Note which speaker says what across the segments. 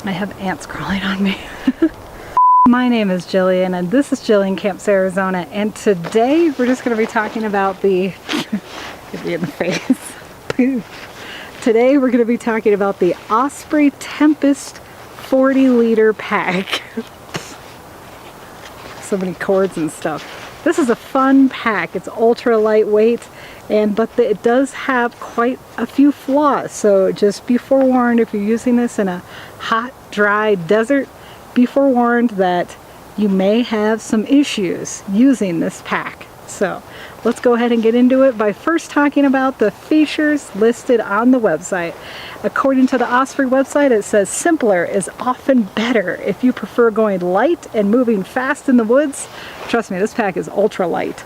Speaker 1: I have ants crawling on me. My name is Jillian and this is Jillian Camps, Arizona, and today we're just going to be talking about the get me in the face. Today we're going to be talking about the Osprey Tempest 40-liter pack. So many cords and stuff. This is a fun pack. It's ultra lightweight, but it does have quite a few flaws. So just be forewarned, if you're using this in a hot, dry desert, be forewarned that you may have some issues using this pack. So let's go ahead and get into it by first talking about the features listed on the website. According to the Osprey website, it says simpler is often better. If you prefer going light and moving fast in the woods, trust me, this pack is ultra light.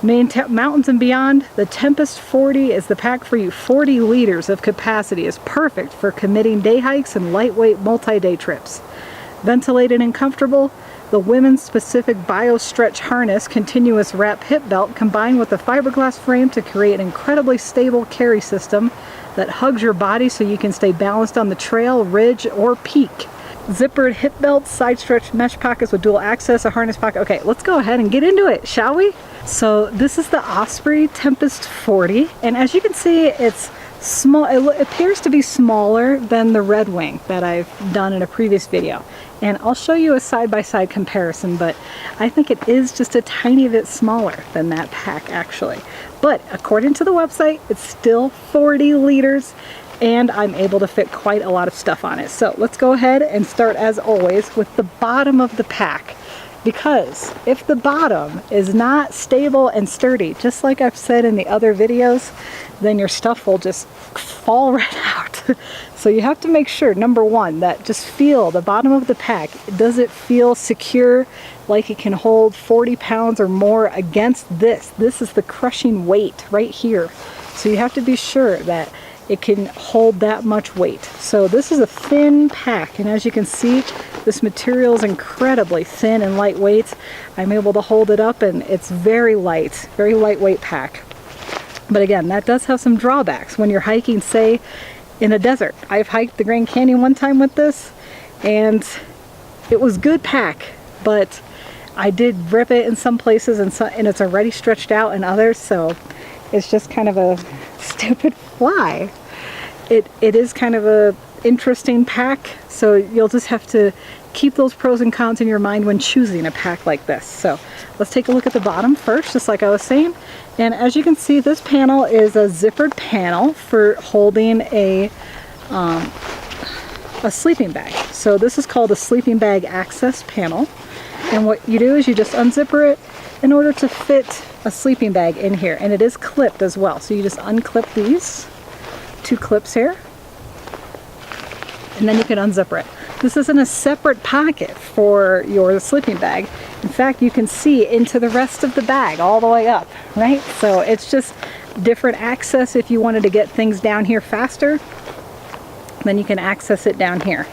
Speaker 1: Mountains and beyond, the Tempest 40 is the pack for you. 40 liters of capacity is perfect for committing day hikes and lightweight multi-day trips. Ventilated and comfortable, the women's specific BioStretch harness continuous wrap hip belt combined with a fiberglass frame to create an incredibly stable carry system that hugs your body so you can stay balanced on the trail, ridge, or peak. Zippered hip belts, side stretch mesh pockets with dual access, a harness pocket. Okay, let's go ahead and get into it, shall we? So this is the Osprey Tempest 40, and as you can see, it's small. It appears to be smaller than the Red Wing that I've done in a previous video. And I'll show you a side-by-side comparison, but I think it is just a tiny bit smaller than that pack actually. But according to the website, it's still 40 liters and I'm able to fit quite a lot of stuff on it. So let's go ahead and start, as always, with the bottom of the pack. Because if the bottom is not stable and sturdy, just like I've said in the other videos, then your stuff will just fall right out. So you have to make sure, number one, that just feel the bottom of the pack. Does it feel secure, like it can hold 40 pounds or more against this? This is the crushing weight right here. So you have to be sure that it can hold that much weight. So this is a thin pack, and as you can see, this material is incredibly thin and lightweight. I'm able to hold it up and it's very light, very lightweight pack. But again, that does have some drawbacks when you're hiking, say, in a desert. I've hiked the Grand Canyon one time with this and it was good pack, but I did rip it in some places and it's already stretched out in others, so it's just kind of a stupid fly. It is kind of a interesting pack, so you'll just have to keep those pros and cons in your mind when choosing a pack like this. So let's take a look at the bottom first, just like I was saying. And as you can see, this panel is a zippered panel for holding a sleeping bag. So this is called a sleeping bag access panel. And what you do is you just unzipper it in order to fit a sleeping bag in here. And it is clipped as well. So you just unclip these two clips here, and then you can unzipper it. This isn't a separate pocket for your sleeping bag. In fact, you can see into the rest of the bag all the way up, right? So it's just different access. If you wanted to get things down here faster, then you can access it down here.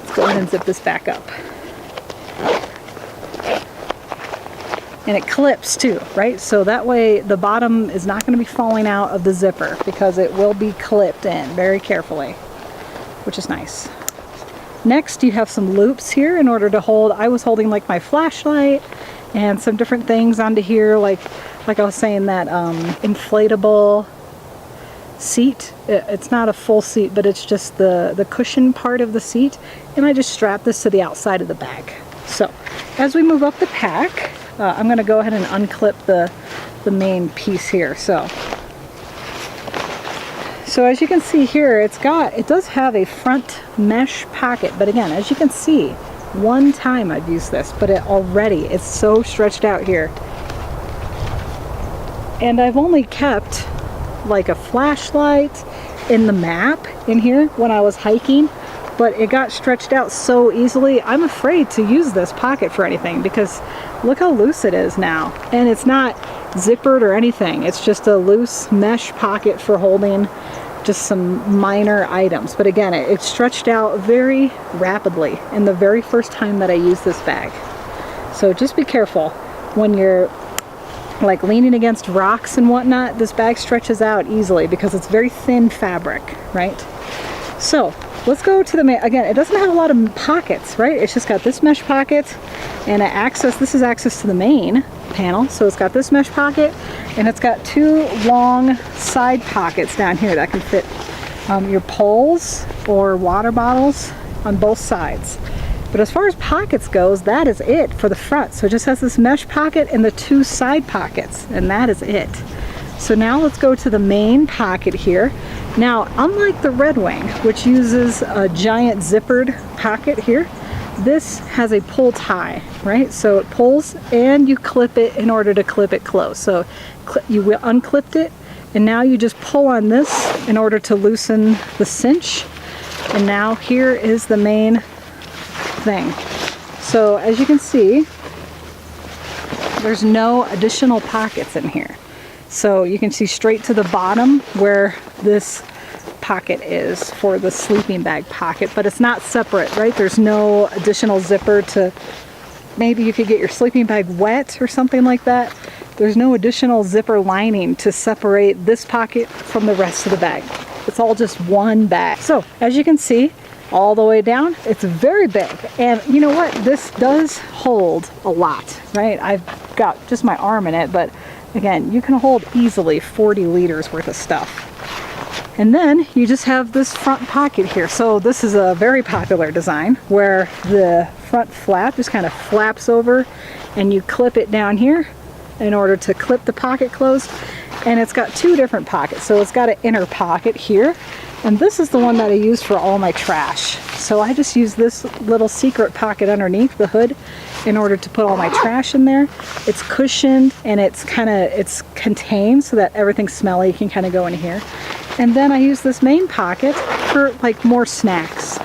Speaker 1: Let's go ahead and zip this back up. And it clips too, right? So that way the bottom is not going to be falling out of the zipper because it will be clipped in very carefully, which is nice. Next, you have some loops here in order to hold. I was holding like my flashlight and some different things onto here, like I was saying, that inflatable seat. It's not a full seat, but it's just the cushion part of the seat, and I just strap this to the outside of the bag. So as we move up the pack, I'm going to go ahead and unclip the main piece here. So as you can see here, it does have a front mesh pocket, but again, as you can see, one time I've used this, but it's so stretched out here. And I've only kept like a flashlight in the map in here when I was hiking, but it got stretched out so easily. I'm afraid to use this pocket for anything because look how loose it is now. And it's not zippered or anything. It's just a loose mesh pocket for holding just some minor items. But again, it stretched out very rapidly in the very first time that I used this bag. So just be careful when you're like leaning against rocks and whatnot. This bag stretches out easily because it's very thin fabric, right? So let's go to the main. Again, it doesn't have a lot of pockets, right? It's just got this mesh pocket and this is access to the main panel. So it's got this mesh pocket and it's got two long side pockets down here that can fit your poles or water bottles on both sides. But as far as pockets goes, that is it for the front. So it just has this mesh pocket and the two side pockets, and that is it. So now let's go to the main pocket here. Now, unlike the Red Wing, which uses a giant zippered pocket here, this has a pull tie, right? So it pulls and you clip it in order to clip it close. So you unclipped it, and now you just pull on this in order to loosen the cinch. And now here is the main thing. So as you can see, there's no additional pockets in here. So you can see straight to the bottom where this pocket is for the sleeping bag pocket, but it's not separate, right? There's no additional zipper to, maybe you could get your sleeping bag wet or something like that. There's no additional zipper lining to separate this pocket from the rest of the bag. It's all just one bag. So as you can see, all the way down, it's very big. And you know what? This does hold a lot, right? I've got just my arm in it, but again, you can hold easily 40 liters worth of stuff. And then you just have this front pocket here. So this is a very popular design where the front flap just kind of flaps over and you clip it down here in order to clip the pocket closed. And it's got two different pockets. So it's got an inner pocket here, and this is the one that I use for all my trash. So I just use this little secret pocket underneath the hood in order to put all my trash in there. It's cushioned and it's contained so that everything smelly can kind of go in here. And then I use this main pocket for like more snacks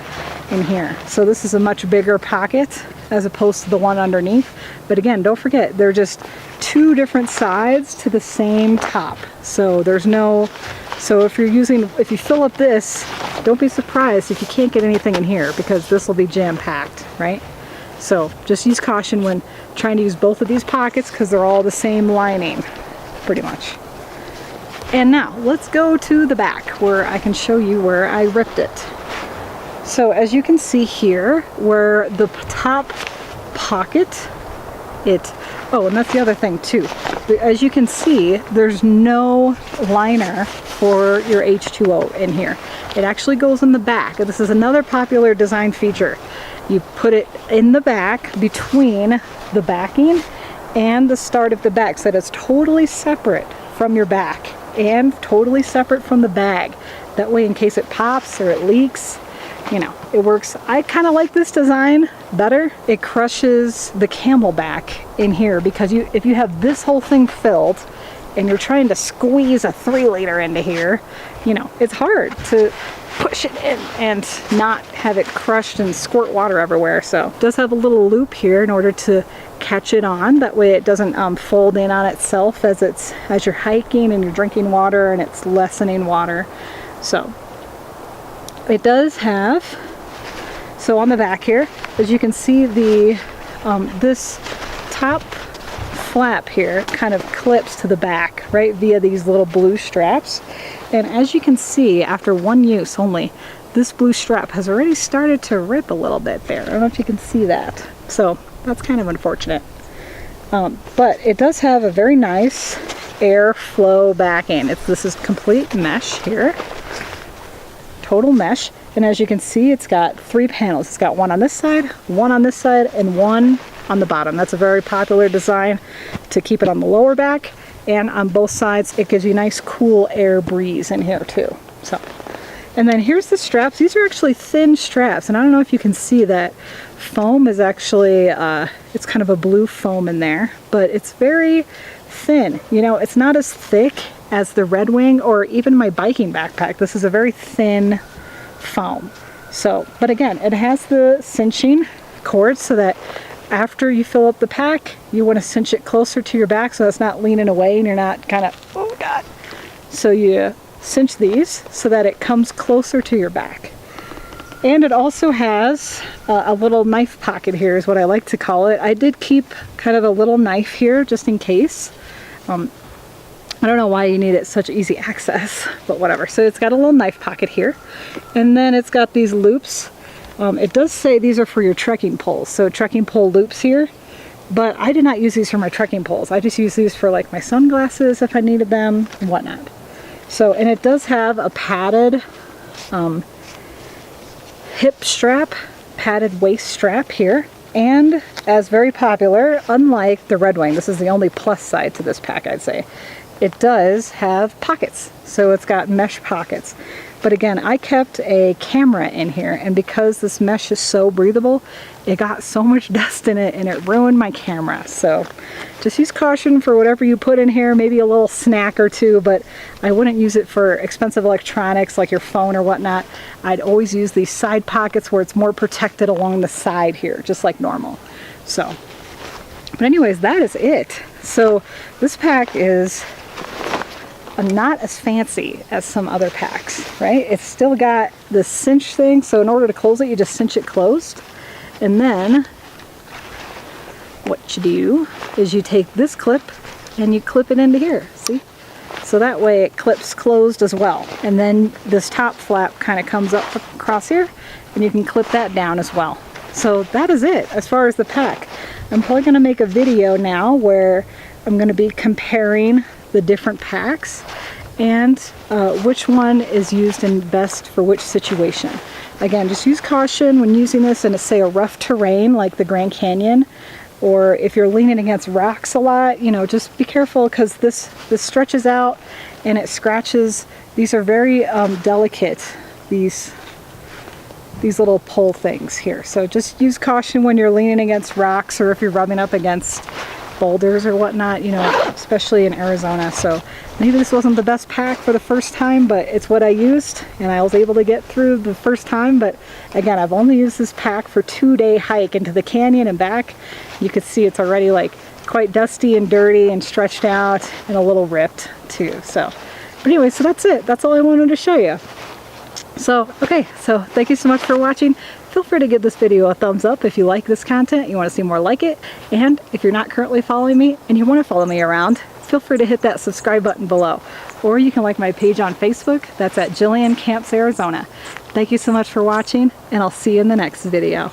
Speaker 1: in here. So this is a much bigger pocket as opposed to the one underneath. But again, don't forget, they're just two different sides to the same top. So there's no, so if you fill up this, don't be surprised if you can't get anything in here, because this will be jam-packed, right? So just use caution when trying to use both of these pockets, because they're all the same lining, pretty much. And now let's go to the back where I can show you where I ripped it. So as you can see here, where the top pocket, oh, and that's the other thing too. As you can see, there's no liner for your H2O in here. It actually goes in the back. This is another popular design feature. You put it in the back between the backing and the start of the bag, so that it's totally separate from your back and totally separate from the bag. That way, in case it pops or it leaks, you know, it works. I kind of like this design better. It crushes the camelback in here, because if you have this whole thing filled and you're trying to squeeze a 3 liter into here, you know, it's hard to push it in and not have it crushed and squirt water everywhere. So it does have a little loop here in order to catch it on. That way it doesn't fold in on itself as you're hiking and you're drinking water and it's lessening water. So it does have, so on the back here, as you can see, the this top flap here kind of clips to the back, right, via these little blue straps. And as you can see, after one use only, this blue strap has already started to rip a little bit there. I don't know if you can see that. So that's kind of unfortunate. But it does have a very nice airflow backing. This is complete mesh here. Total mesh. And as you can see, it's got 3 panels. It's got one on this side, one on this side, and one on the bottom. That's a very popular design to keep it on the lower back, and on both sides it gives you a nice cool air breeze in here too. So, and then here's the straps. These are actually thin straps, and I don't know if you can see that foam is actually it's kind of a blue foam in there, but it's very thin. You know, it's not as thick as the Red Wing or even my biking backpack. This is a very thin foam. So, but again, it has the cinching cord so that after you fill up the pack, you want to cinch it closer to your back so it's not leaning away and you're not kind of, oh God. So you cinch these so that it comes closer to your back. And it also has a little knife pocket here, is what I like to call it. I did keep kind of a little knife here just in case. I don't know why you need it such easy access, but whatever. So it's got a little knife pocket here, and then it's got these loops. It does say these are for your trekking poles, so trekking pole loops here, but I did not use these for my trekking poles. I just use these for like my sunglasses if I needed them and whatnot. So, and it does have a padded hip strap, padded waist strap here, and as very popular, unlike the Red Wing, this is the only plus side to this pack, I'd say, it does have pockets. So it's got mesh pockets. But again, I kept a camera in here, and because this mesh is so breathable, it got so much dust in it and it ruined my camera. So just use caution for whatever you put in here, maybe a little snack or two, but I wouldn't use it for expensive electronics like your phone or whatnot. I'd always use these side pockets where it's more protected along the side here, just like normal. So, but anyways, that is it. So this pack is not as fancy as some other packs, right? It's still got the cinch thing, so in order to close it, you just cinch it closed. And then what you do is you take this clip and you clip it into here, see? So that way it clips closed as well. And then this top flap kind of comes up across here, and you can clip that down as well. So that is it as far as the pack. I'm probably going to make a video now where I'm going to be comparing the different packs and which one is used in best for which situation. Again, just use caution when using this in, say, a rough terrain like the Grand Canyon, or if you're leaning against rocks a lot, you know, just be careful because this stretches out and it scratches. These are very delicate, these little pole things here. So just use caution when you're leaning against rocks or if you're rubbing up against boulders or whatnot, you know, especially in Arizona. So maybe this wasn't the best pack for the first time, but it's what I used and I was able to get through the first time. But again, I've only used this pack for 2-day hike into the canyon and back. You can see it's already like quite dusty and dirty and stretched out and a little ripped too. So, but anyway, so that's it. That's all I wanted to show you. So, okay, so thank you so much for watching. Feel free to give this video a thumbs up if you like this content, you want to see more like it. And if you're not currently following me and you want to follow me around, feel free to hit that subscribe button below. Or you can like my page on Facebook. That's at Jillian Camps Arizona. Thank you so much for watching, and I'll see you in the next video.